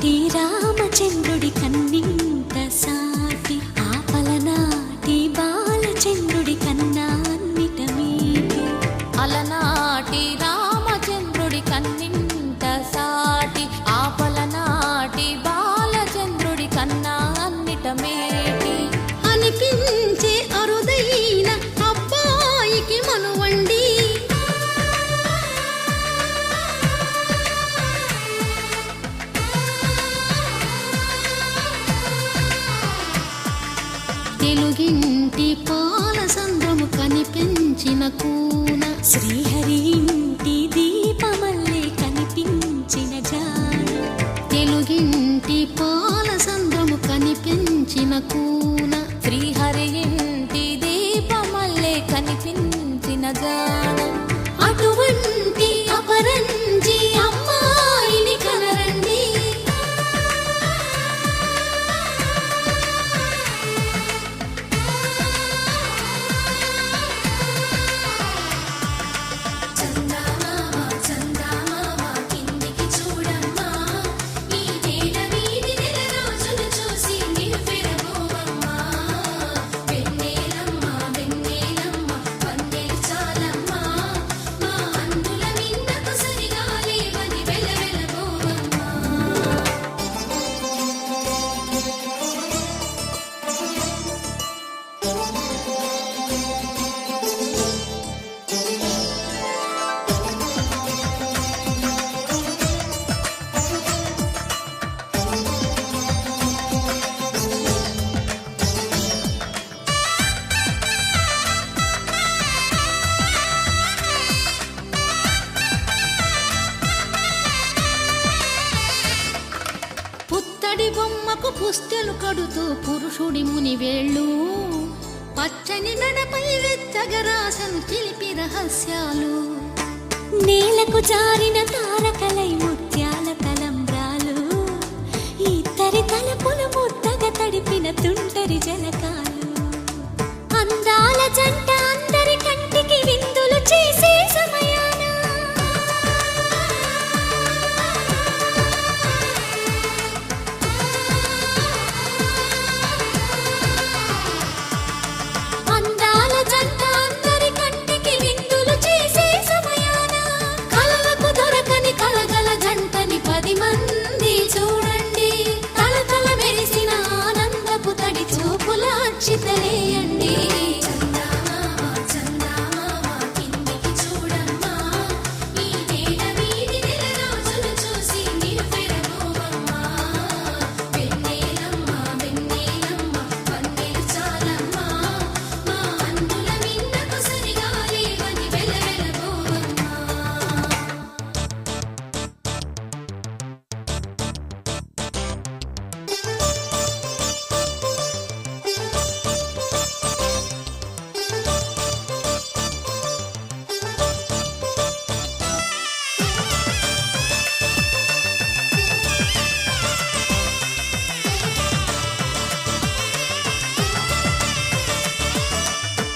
అలనాటి రామచంద్రుడి కన్నింత సాటి ఆపలనాటి బాలచంద్రుడి కన్నా అన్నిట మీటి. అలనాటి రామచంద్రుడి కన్నింత సాటి ఆపలనాటి బాలచంద్రుడి కన్నా అన్నిట మేటి అనిపించే అరుదైన అబ్బాయికి మనువండి. తెలుగింటి పాలసంద్రము కనిపించిన కూన శ్రీహరి ఇంటి దీపమల్లే కనిపించిన జాన. తెలుగింటి పాలసంద్రము కనిపించిన కూన శ్రీహరి ఇంటి దీపమల్లే కనిపించిన జాన. అటువంటి అపరంజి అమ్మాయిని కనరండి. పుత్తడి బొమ్మకు పుస్తెలు కడుతూ పురుషుడి ముని వేళ్ళు పచ్చని నడపై వెచ్చగరాసను చిలిపి రహస్యాలు. నేలకు జారిన తారకలై ముత్యాల తలంబ్రాలు ఇద్దరి తలపులు ముద్దగా తడిపిన తుంటరి జలకాలు. అందాల జంట అందరి కంటికి విందులు చేసే సమయాన అందాల జంట అందరి కంటికి విందులు చేసే సమయాన కలలకు దొరకని కలగల జంటని 10 మంది చూడండి. తలతల మెరిసిన ఆనందపు తడి చూపుల అక్షితలేయండి.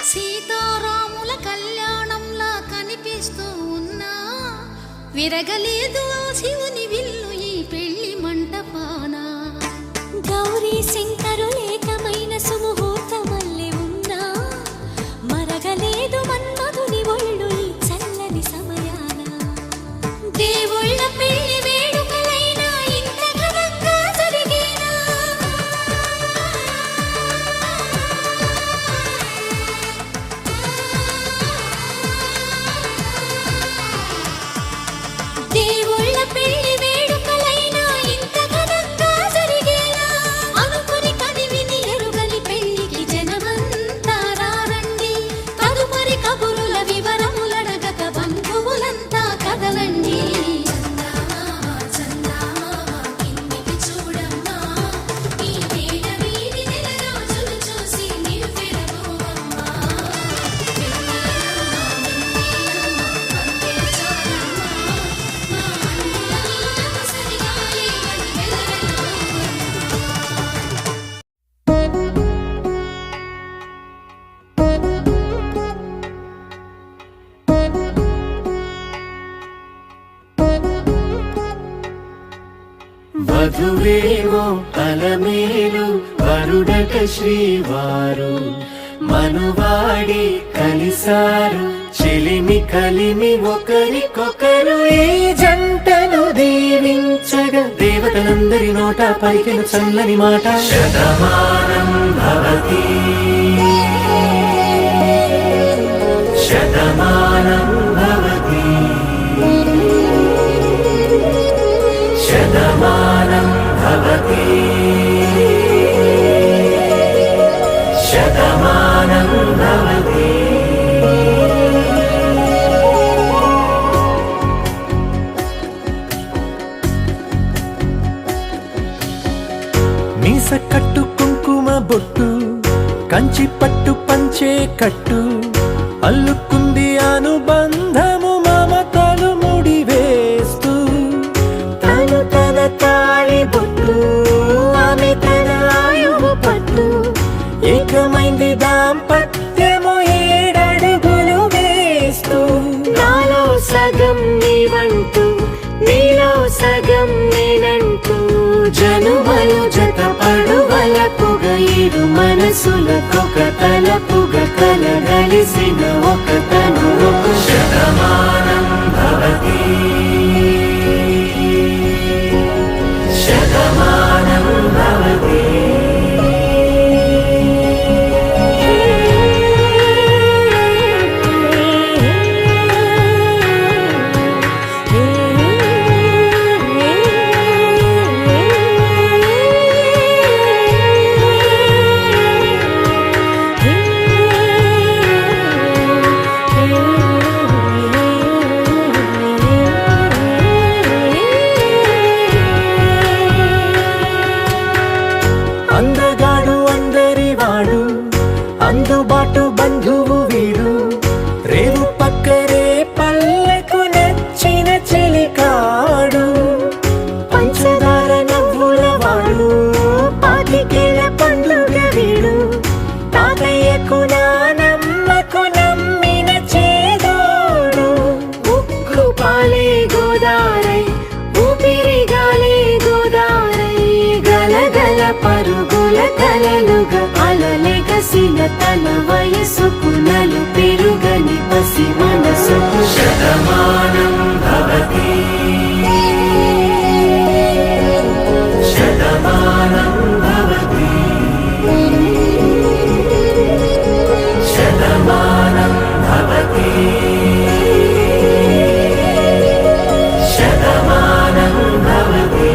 సీతారాముల కళ్యాణంలా కనిపిస్తూ ఉన్నా విరగలేదు ఆ శివుని విల్లు ఈ పెళ్లి మంటపాన. గౌరీ శంకరులేకమైన సుముహూర్తమల్లె ఉన్నా మరగలేదు మన్మధుని ఒళ్ళు ఈ చల్లని సమయాన. దేవుళ్ళ పెళ్లి వేడుకలైనా ఇంత ఘనంగా జరిగేనా. దేవుళ్ళ వధువేమో అలమేలు వరుడట శ్రీవారు మనువాడి కలిసారు చెలిమి కలిమి ఒకరికొకరు ఈ జంటను దీవించగా దేవతలందరి నోట పలికిన చల్లని మాట శతమానం భవతి శతమానం భవతి శతమానం భవతి శతమానం భవతి మీస కట్టు కుంకుమ బొట్టు కంచి పట్టు పంచే కట్టు అల్లుకుంది అనుబంధము మమతలు ముడివేస్తూ తను తన తాళి బొట్టు ఆమె తన ఆయువు పట్టు ఏకమైంది దాంపత్యము 7 అడుగులు వేస్తూ నాలో సగం నీవంటూ నీలో సగం నేనంటూ జనుమలు జత పడువలపుగ 7 మనసులకొక తలపుగ కలగలిసిన ఒక తను ఒక శతమానం భవతి శతమానం భవతి అందగాడు అందరివాడు అందుబాటు బంధువు వీడు రేవు పక్కరే పల్లెకు నచ్చిన చెలికాడు పంచదార నవ్వుల వాడు పాతికేల పండుగ వీడు తాతయ్యకు నానమ్మకు నమ్మిన చేదోడు ఉక్కు పాలే గోదారై ఊపిరిగాలే గోదారై గలగల పరుగుల కలలుగా అలలెగసిన తన వయసుకు నలు పెరుగని పసి మనసుకు శతమానం భవతి శతమానం భవతి శతమానం భవతి శతమానం భవతి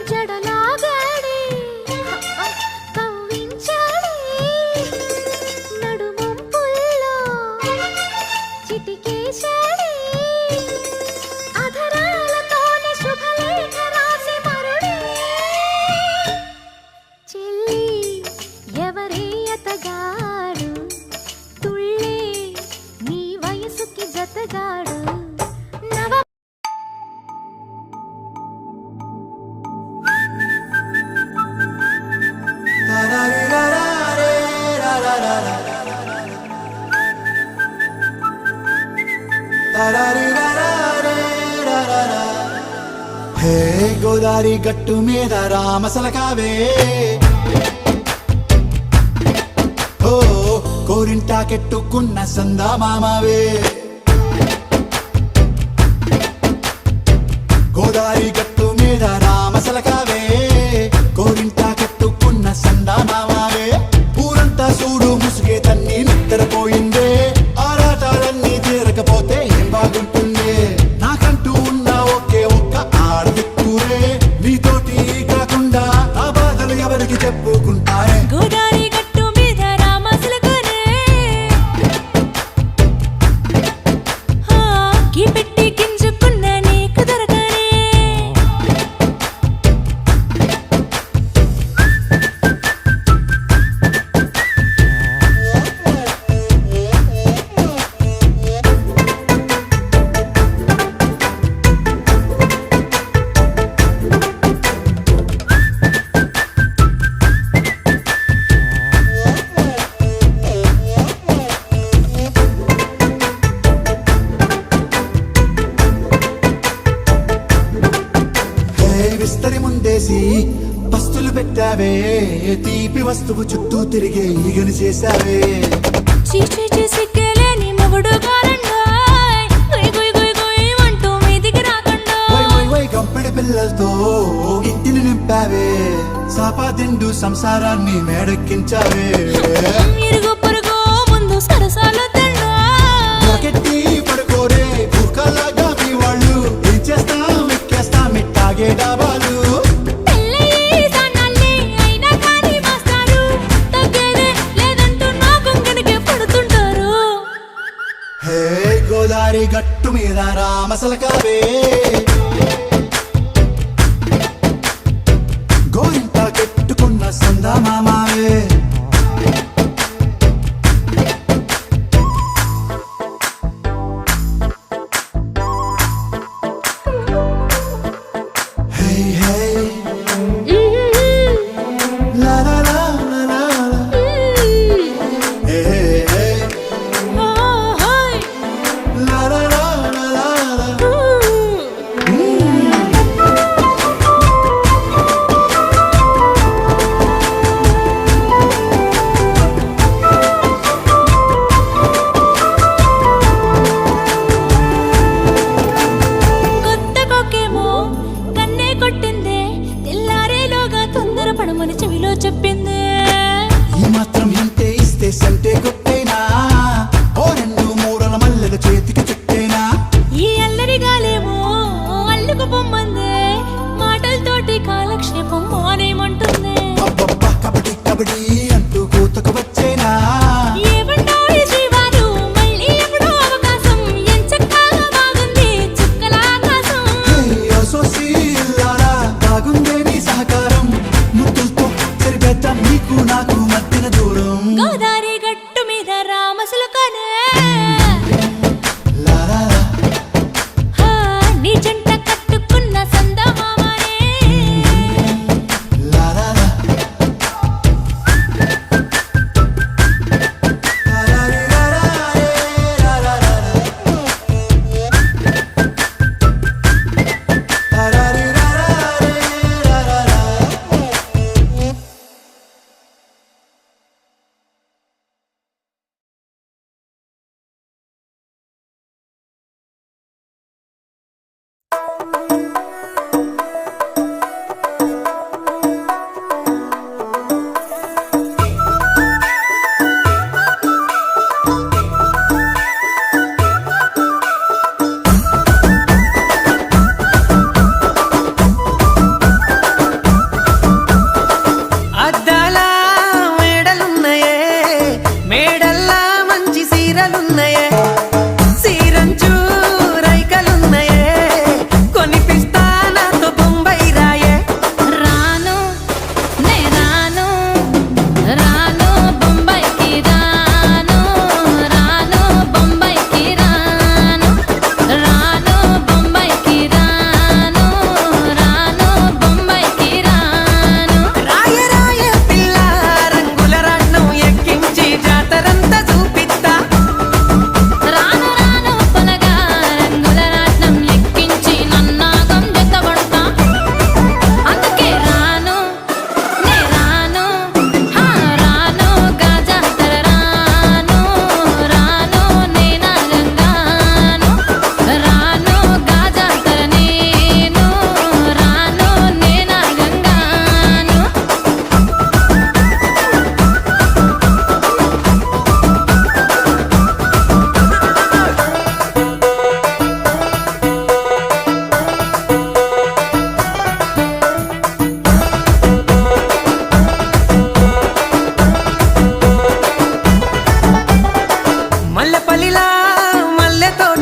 జడలాగాడే కవ్వించాడే నడుమంపుల్లో చిటికేశాడే అధరాలతోనే శుభలేఖ రాసి మరుడే చెల్లి ఎవరే అతగాడు తుళ్ళే నీ వయసుకి జతగాడు నవ హే గోదారి గట్టు మీద రామసలకావే ఓ కోరింటా కెట్టుకున్న సందా మామావే గోదారి గట్టు మీద రామసలకావే కోరింటా కెట్టుకున్న సందా మామావే ఊరంతా చూడు ముసుగే తన్ని నిద్రపోయిందే ఆరాటాలన్నీ తీరకపోతే ఏం బాగుంటుంది నాకంటూ ఉన్న ఒకే ఒక్క ఆడదిక్కురే నీతోటి కాకుండా ఆ బాధలు ఎవరికి చెప్పుకుంటారే గోదారి గట్టు మీద రామసులకనే గీ పెట్టి గింజుకున్న నీకు దొరకనే హే విస్తరి ముందేసి పస్తులు పెట్టావే తీపి వస్తువు చుట్టూ తిరిగే ఈగని చేశావే చీచీ సిగ్గలేని మొగుడు కారండాయ్ గుయ్ గుయ్ గుయ్ గుయ్ అంటూ మీదికి రాకుండా వై గంపెడి పిల్లలతో ఇంటిని నింపావే సాపాదిండు సంసారాన్ని మేడెక్కించావే ఇరుగు పొరుగు ముందు సరసాల తండా నాకెట్టి పడుకోరే భూకాలాగా మీ వాళ్ళు ఏం చేస్తాం ఎక్కేస్తాం ఇట్టాగే డాబాలు పెళ్ళయి సన్నాళ్ళే అయినా కానీ మాస్తారు తగ్గేదే లేదంటూ నా కొంగనికే పడుతుంటారు హే గోదారి గట్టు మీద రామసలకావే గోరింట కెట్టుకున్న సందా మామావే హే హే లా లా లా లా లా లా. హే హే ఓ హోయ్ లా లా లా లా లా లా. ఊ.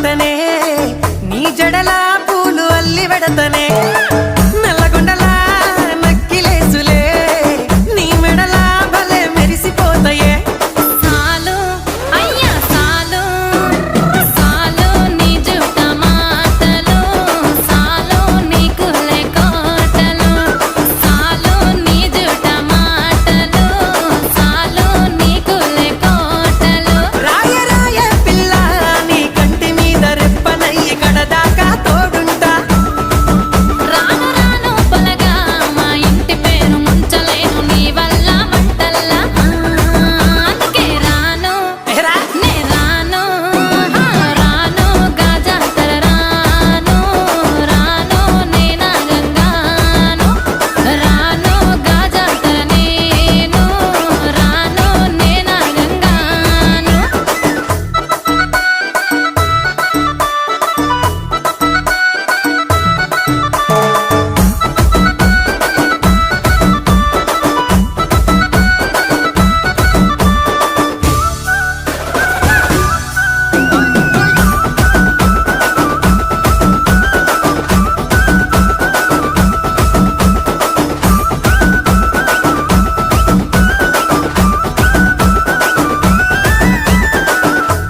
పెడతనే నీ జడల పూలు అల్లి పెడతనే నల్లగొండల నక్కిలేసులే నీ మెడల భలే మెరిసిపోతాయే సాలు అయ్యా సాలు సాలు నీ జుట్ట మాటలు సాలు నీకు లేకోటలు సాలు నీ జుట్ట మాటలు సాలు నీకు లేకోటలు రాయ రాయ పిల్ల నీ కంటి మీద రెప్పనయ్యి కడదాకా తోడుంటా రాను రాను పొలగా మా ఇంటి పేరు ముంచలేను నీ వల్ల మంటల్లా అందుకే రాను ఏరా నే రాను రాను గాజాతర రాను రాను నేనా గంగాను రాను గాజాతర నేను రాను నేనా గంగాను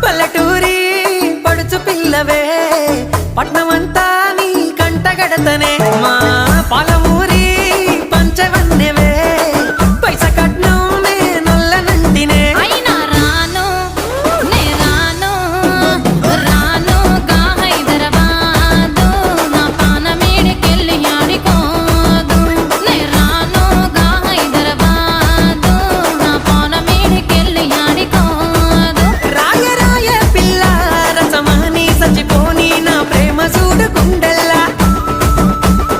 పల్లెటూరి పడుచు పిల్లవే పట్నమంతా నీ కంటగడతనే మా పాలమూరి పంచవన్నెవే పైస కట్నం నే నల్లనంటినే అయినా రాను నే రాను రాను గా హైదరాబాదు నా పానమేడికెళ్ళి ఆడికోదు నే రాను గా హైదరాబాదు నా పానమేడికెళ్ళి ఆడికోదు రాయ రాయ పిల్ల రసమాని సచిపోని నా ప్రేమ చూడు గుండెల్లా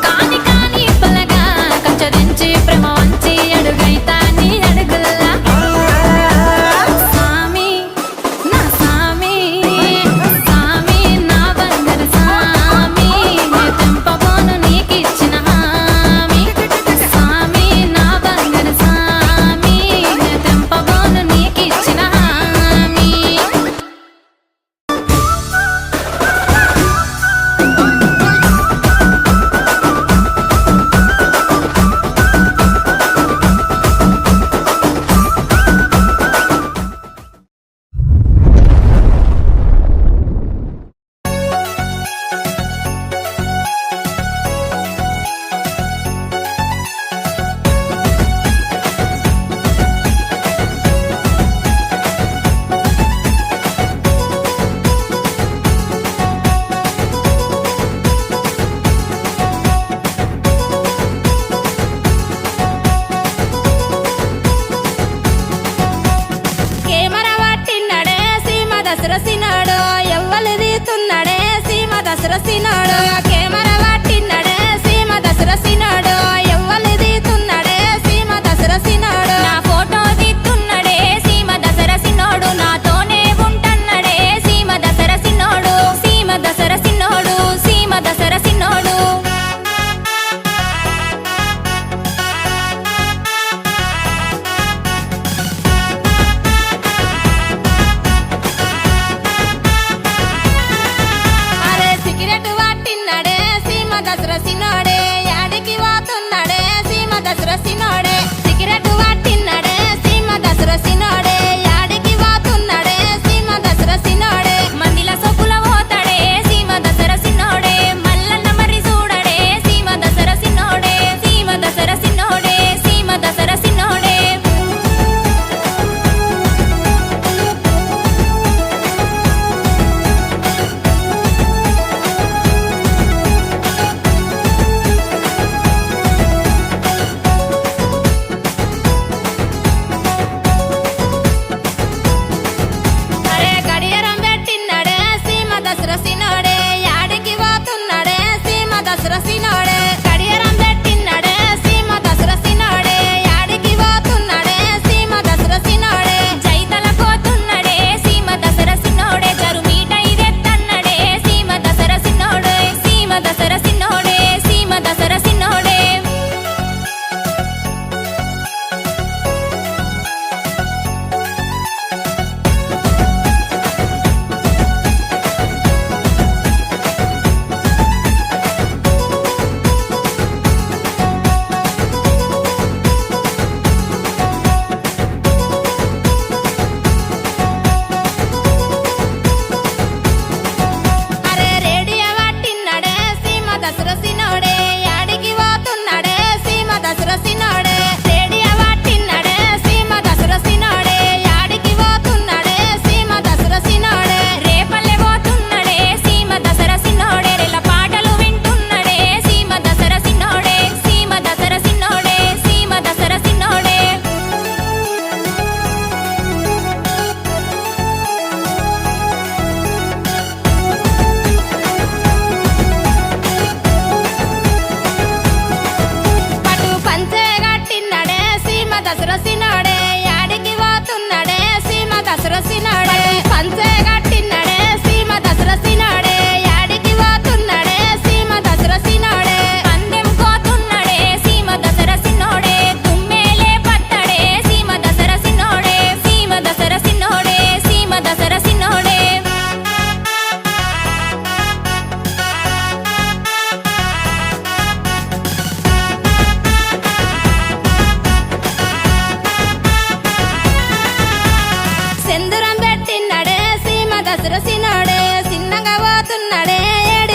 కాని కాని పలగా కంచరించి ప్రేమ వంచి అడుగైతా నీ అడుగుల్లా సామి నా సామి సామి నా బంగారు సామి నే తెంపబోను నీకిచ్చిన హామీ సామి నా బంగారు సామి నే తెంపబోను నీకిచ్చిన హామీ కేమర పట్టిన్నడే సీమ దసరసినాడు ఎవ్వలిది తున్నడే సీమ దసరసినాడు కేమర పట్టిన్నడే సీమ దసరసినాడు ఎవ్వలిది తున్నడే సీమ దసరసినాడు నా ఫోటో దిత్తున్నడే సీమ దసరసినోడు నాతోనే ఉంటన్నడే సీమ దసరసినోడు సీమ దసరసినోడు సీమ దసరసినోడు అరే సిగరెట్ వాటిన్నడే సీమ దసరసినోడే యాడికి వాతున్నడే సీమ దసరసినోడే సిగరెట్ వాటిన్నడే సీమ దసరసినోడే యాడికి వాతున్నడే సీమ దసరసినోడే మందిల సొక్కుల పోతాడే సీమ దసరసినోడే మల్లన్న మరి చూడడే సీమ దసరసినోడే సీమ దసరసినోడే సీమ దసరసినోడే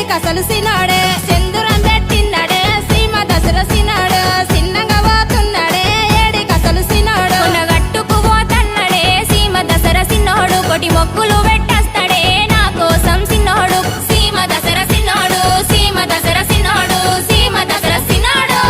కసలు సినాడే సింధురం పెట్టిన్నాడే సీమ దసరా సినాడు సిన్నగా పోతున్నాడే ఏడి కసలు సినాడు గట్టుకు పోతన్నాడే సీమ దసరా సిన్నోడు కొటి మొక్కులు పెట్టేస్తాడే నా కోసం సిన్నోడు సీమ దసరా సిన్నోడు సీమ దసరా సిన్నోడు సీమ దసరా సిన్నోడు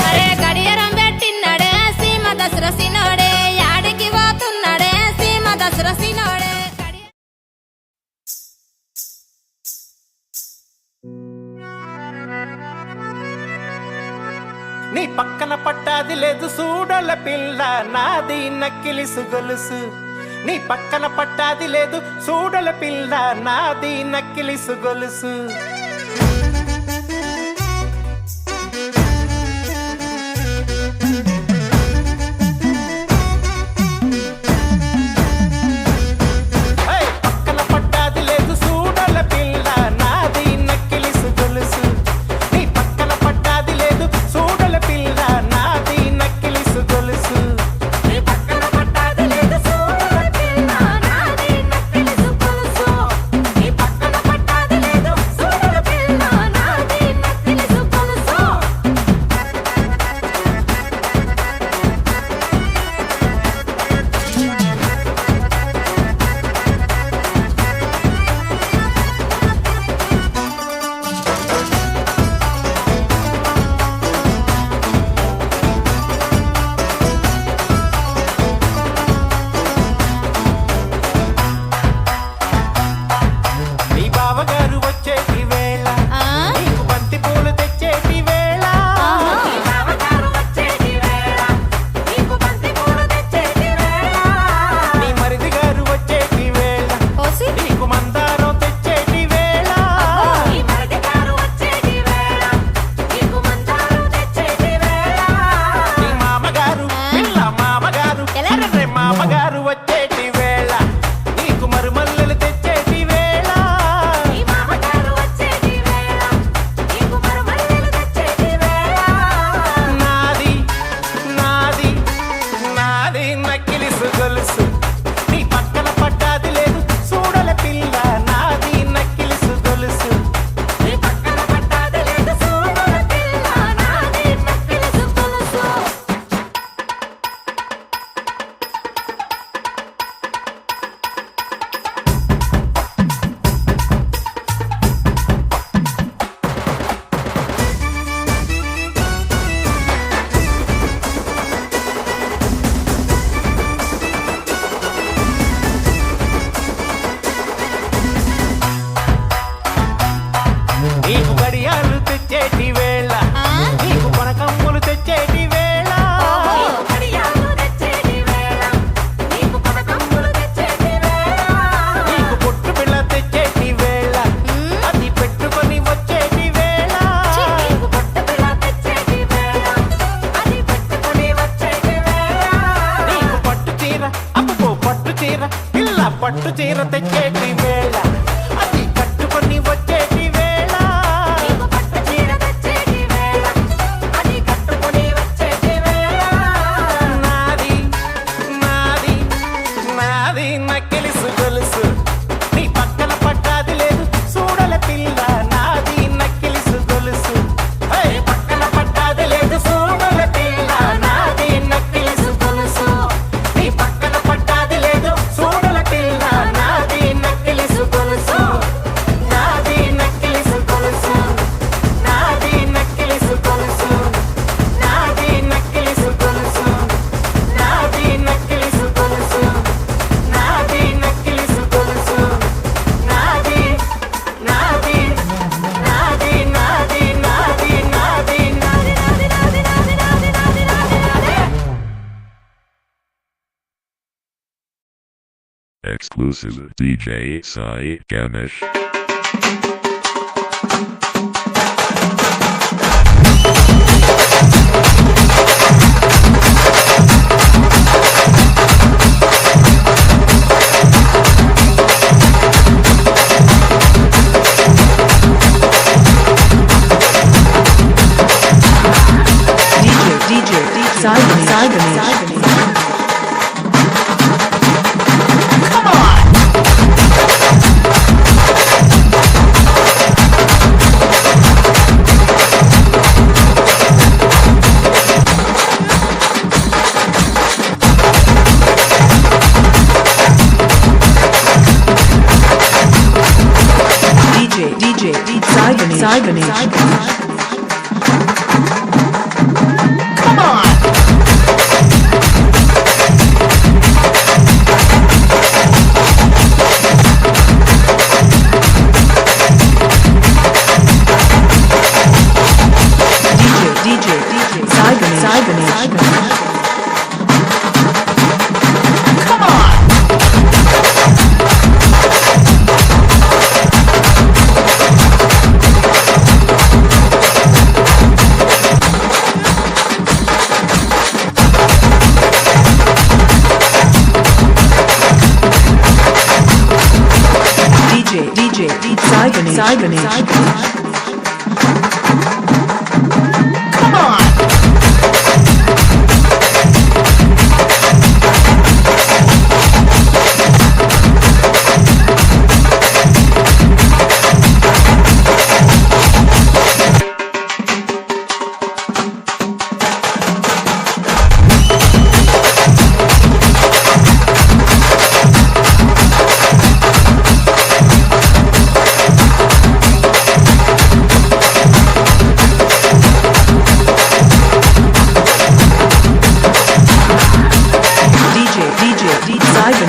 అరే గడియారం పెట్టిన్నాడే సీమ దసరా సిన్నోడే యాడికి పోతున్నాడే సీమ దసరా సిన్నోడే నీ పక్కన పట్టాది లేదు సూడల పిల్ల నాది నక్కిలిసు గొలుసు నీ పక్కన పట్టాది లేదు సూడల పిల్ల నాది నక్కిలిసు గొలుసు ఏయ్, పక్కన పట్టాది లేదు సూడల పిల్ల నాది నక్కిలిసు గొలుసు నీ పక్కన పట్టాది లేదు సూడల పిల్ల నాది నక్కిలిసు గొలుసు నీ పక్కన పట్టాది లేదు సూడల పిల్ల నాది నక్కిలిసు గొలుసు నీ పక్కన పట్టాది లేదు సూడల పిల్ల నాది నక్కిలిసు గొలుసు నీ బావగారు వచ్చేటి వేళ నీకు బంతి పూలు తెచ్చేటి వేళ నీ బావగారు వచ్చేటి వేళ నీకు బంతి పూలు తెచ్చేటి వేళ నీ మరిది గారు వచ్చేటి వేళ ఓసి నీకు మందారం తెచ్చేటి వేళ నీ మరిది గారు వచ్చేటి వేళ నీకు మందారం తెచ్చేటి వేళ నీ మామగారు పిల్ల మామగారు ఎర్రే మామగారు వచ్చేటి వేళ నీకు మరుమల్లెలు తెచ్చేటి వేళ నీ మామగారు వచ్చేటి వేళ నీకు మరుమల్లెలు తెచ్చేటి వేళ నాది నాది నాది నక్కిలిసు గొలుసు నీ పక్కన పట్టాది లేదు సూడల పిల్ల నాది నక్కిలిసు గొలుసు నీ పక్కన పట్టాది లేదు సూడల పిల్ల నాది నక్కిలిసు గొలుసు నీకు గడియాలు తెచ్చేటి వేళ నీకు కొనకమ్ములు తెచ్చేటి వేళ గడియాలు తెచ్చేటి వేళ నీకు కొనకమ్ములు తెచ్చేటి వేళ నీకు పొట్టు బిళ్ళ తెచ్చేటి వేళ అది పెట్టుకొని వచ్చేటి వేళ నీకు పొట్టు బిళ్ళ తెచ్చేటి వేళ అది పెట్టుకొని వచ్చేటి వేళ నీకు పట్టు చీర అబ్బో పట్టు చీర పిల్ల పట్టు చీర తెచ్చేటి వేళ అది కట్టుకొని వచ్చేటి వేళ నీకు పట్టు చీర తెచ్చేటి వేళ అది కట్టుకొని వచ్చేటి వేళ నాది నాది నాది నక్కిలిసు గొలుసు నీ పక్కన పట్టాది లేదు సూడల పిల్ల నాది నక్కిలిసు గొలుసు ఏయ్, పక్కన పట్టాది లేదు సూడల పిల్ల నాది నక్కిలిసు గొలుసు నీ పక్కన పట్టాది లేదు సూడల పిల్ల నాది నక్కిలిసు గొలుసు నాది నక్కిలిసు గొలుసు నాది నక్కిలిసు గొలుసు నాది నక్కిలిసు గొలుసు నాది నక్కిలిసు గొలుసు నాది నక్కిలిసు గొలుసు నాది నాది నాది నాది నాది నాది నాది నాది నాది నాది నాది నాది నాది Exclusive DJ Sai Ganesh. Sai Ganesh. Come on! DJ Sai Ganesh. Come on! DJ Sai Ganesh. Come on!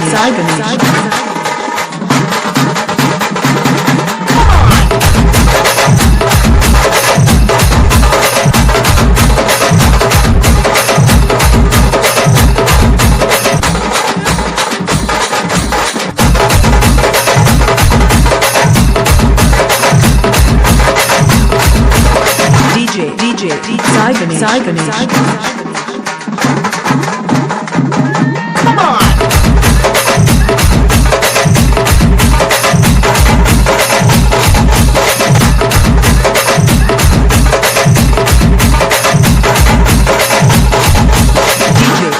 Sai Ganesh. DJ Sai Ganesh. Come on!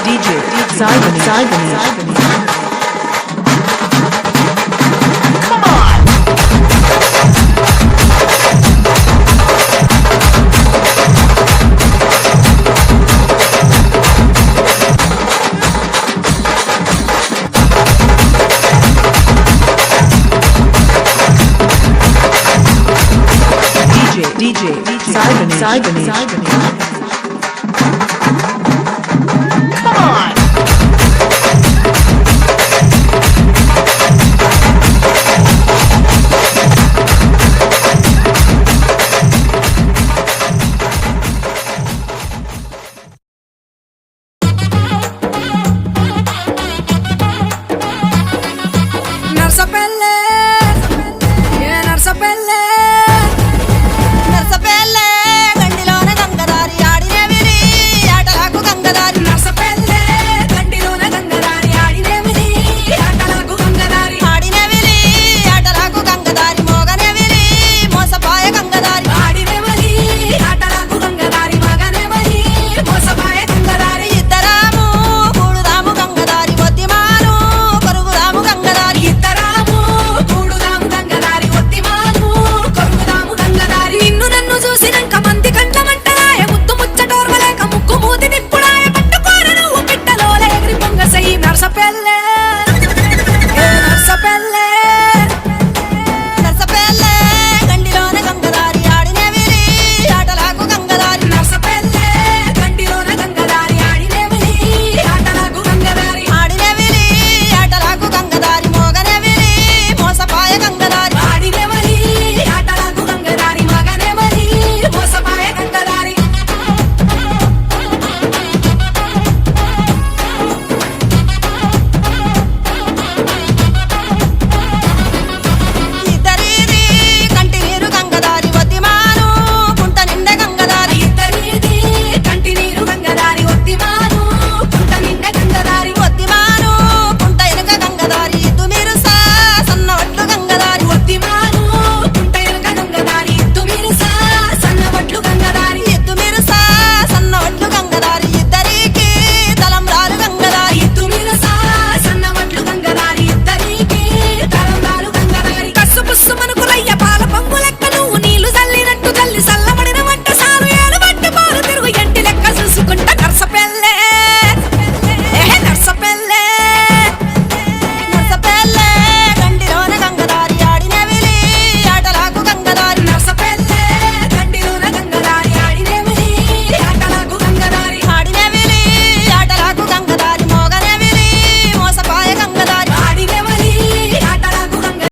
DJ Sai Ganesh. Come on! DJ Sai Ganesh.